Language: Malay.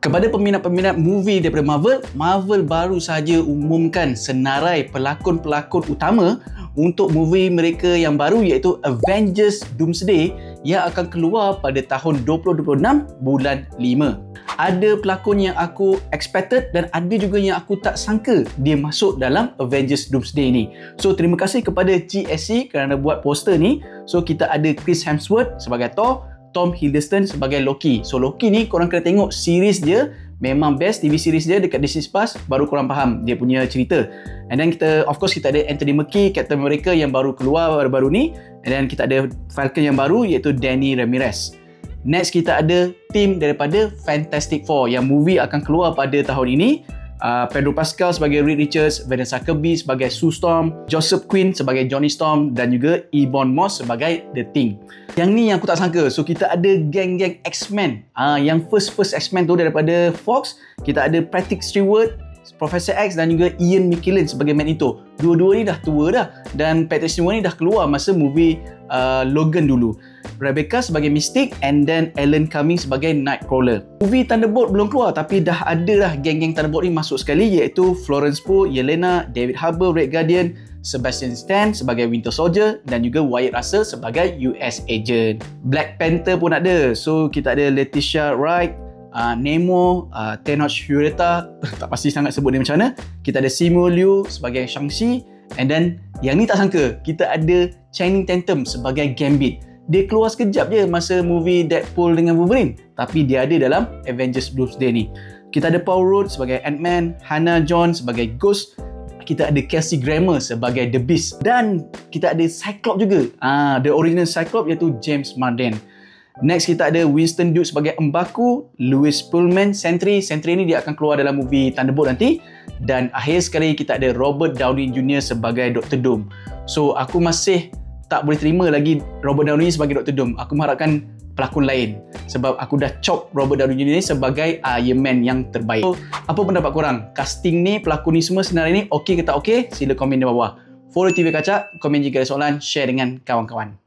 Kepada peminat-peminat movie daripada Marvel, Marvel baru sahaja umumkan senarai pelakon-pelakon utama untuk movie mereka yang baru, iaitu Avengers Doomsday yang akan keluar pada tahun 2026 bulan 5. Ada pelakon yang aku expected dan ada juga yang aku tak sangka dia masuk dalam Avengers Doomsday ni. So terima kasih kepada GSC kerana buat poster ni. So kita ada Chris Hemsworth sebagai Thor, Tom Hiddleston sebagai Loki. So Loki ni korang kena tengok series dia, memang best TV series dia dekat Disney Plus, baru korang faham dia punya cerita. And then kita, of course, kita ada Anthony Mackie, Captain America yang baru keluar baru-baru ni. And then kita ada Falcon yang baru, iaitu Danny Ramirez. Next kita ada tim daripada Fantastic Four yang movie akan keluar pada tahun ini. Pedro Pascal sebagai Reed Richards, Vanessa Kirby sebagai Sue Storm, Joseph Quinn sebagai Johnny Storm dan juga Ebon Moss sebagai The Thing. Yang ni yang aku tak sangka. So kita ada geng-geng X-Men. Yang first X-Men tu daripada Fox, kita ada Patrick Stewart, Professor X dan juga Ian McKellen sebagai Magneto. Dua-dua ni dah tua dah, dan Patrick Stewart ni dah keluar masa movie Logan dulu. Rebecca sebagai Mystique and then Alan Cumming sebagai Nightcrawler. Movie Thunderbolt belum keluar tapi dah ada dah geng-geng Thunderbolt ni masuk sekali, iaitu Florence Pugh, Yelena, David Harbour, Red Guardian, Sebastian Stan sebagai Winter Soldier dan juga Wyatt Russell sebagai US Agent. Black Panther pun ada. So kita ada Letitia Wright, Nemo, Tenoch Huerta, tak pasti sangat sebut dia macam mana. Kita ada Simu Liu sebagai Shang-Chi, and then yang ni tak sangka, kita ada Channing Tatum sebagai Gambit. Dia keluar sekejap je masa movie Deadpool dengan Wolverine, tapi dia ada dalam Avengers Doomsday ni. Kita ada Paul Rudd sebagai Ant-Man, Hannah John sebagai Ghost, kita ada Kelsey Grammer sebagai The Beast, dan kita ada Cyclops juga. The original Cyclops iaitu James Marsden. Next kita ada Winston Duke sebagai M'Baku, Louis Pullman Sentry ni dia akan keluar dalam movie Thunderbolt nanti, dan akhir sekali kita ada Robert Downey Jr. sebagai Dr. Doom. So aku masih tak boleh terima lagi Robert Downey sebagai Dr. Doom. Aku mengharapkan pelakon lain sebab aku dah chop Robert Downey Jr. ni sebagai Iron Man yang terbaik. So, apa pendapat korang? Casting ni, pelakon ni semua senarai ni okey ke tak okey? Sila komen di bawah. Follow TV Kacak, komen jika ada soalan, share dengan kawan-kawan.